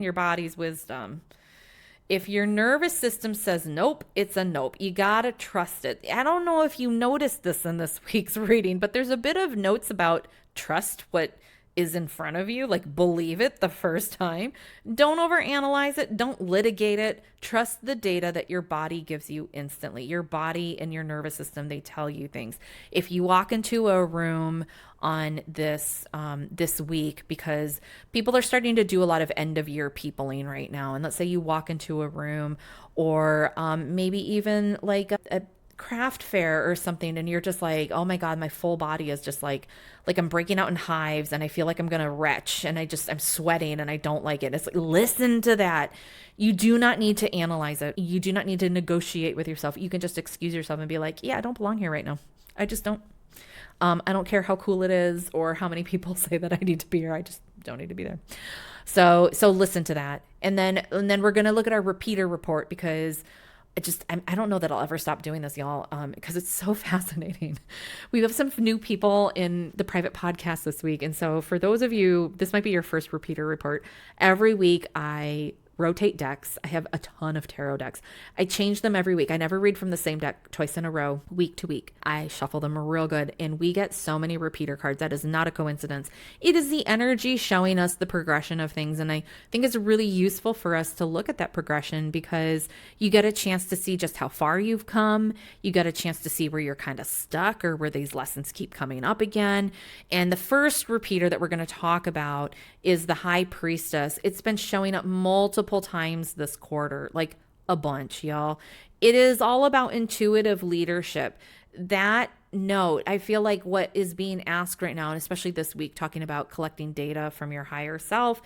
your body's wisdom. If your nervous system says nope, it's a nope. You gotta trust it. I don't know if you noticed this in this week's reading, but there's a bit of notes about trust what is in front of you, like believe it the first time. Don't overanalyze it, don't litigate it. Trust the data that your body gives you instantly. Your body and your nervous system, they tell you things. If you walk into a room on this week, because people are starting to do a lot of end of year peopling right now, and let's say you walk into a room, or maybe even like a craft fair or something, and you're just like, oh my god, my full body is just like I'm breaking out in hives, and I feel like I'm gonna retch, and I'm sweating, and I don't like it. It's like, listen to that. You do not need to analyze it. You do not need to negotiate with yourself. You can just excuse yourself and be like, yeah, I don't belong here right now. I just don't. I don't care how cool it is or how many people say that I need to be here. I just don't need to be there. So listen to that, and then we're gonna look at our repeater report, because I don't know that I'll ever stop doing this, y'all, because it's so fascinating. We have some new people in the private podcast this week, and so for those of you, this might be your first repeater report. Every week I rotate decks. I have a ton of tarot decks. I change them every week. I never read from the same deck twice in a row, week to week. I shuffle them real good, and we get so many repeater cards. That is not a coincidence. It is the energy showing us the progression of things, and I think it's really useful for us to look at that progression, because you get a chance to see just how far you've come. You get a chance to see where you're kind of stuck, or where these lessons keep coming up again. And the first repeater that we're going to talk about is the High Priestess. It's been showing up multiple times this quarter, like a bunch, y'all. It is all about intuitive leadership. That note, I feel like what is being asked right now, and especially this week, talking about collecting data from your higher self,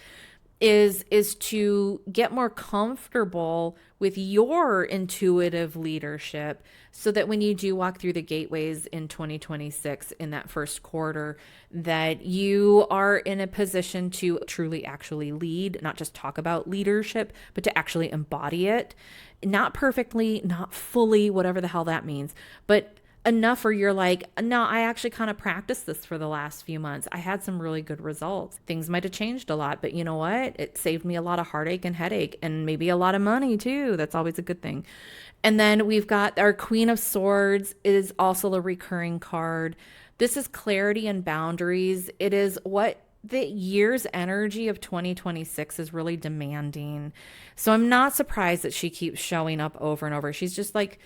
is to get more comfortable with your intuitive leadership, so that when you do walk through the gateways in 2026 in that first quarter, that you are in a position to truly actually lead, not just talk about leadership, but to actually embody it. Not perfectly, not fully, whatever the hell that means, but enough where you're like, no, I actually kind of practiced this for the last few months. I had some really good results. Things might have changed a lot, but you know what? It saved me a lot of heartache and headache, and maybe a lot of money too. That's always a good thing. And then we've got our Queen of Swords is also a recurring card. This is clarity and boundaries. It is what the year's energy of 2026 is really demanding. So I'm not surprised that she keeps showing up over and over. She's just like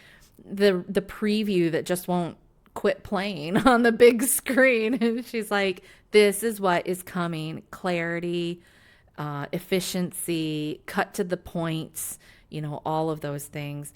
the preview that just won't quit playing on the big screen. And she's like, this is what is coming. Clarity, efficiency, cut to the points, all of those things.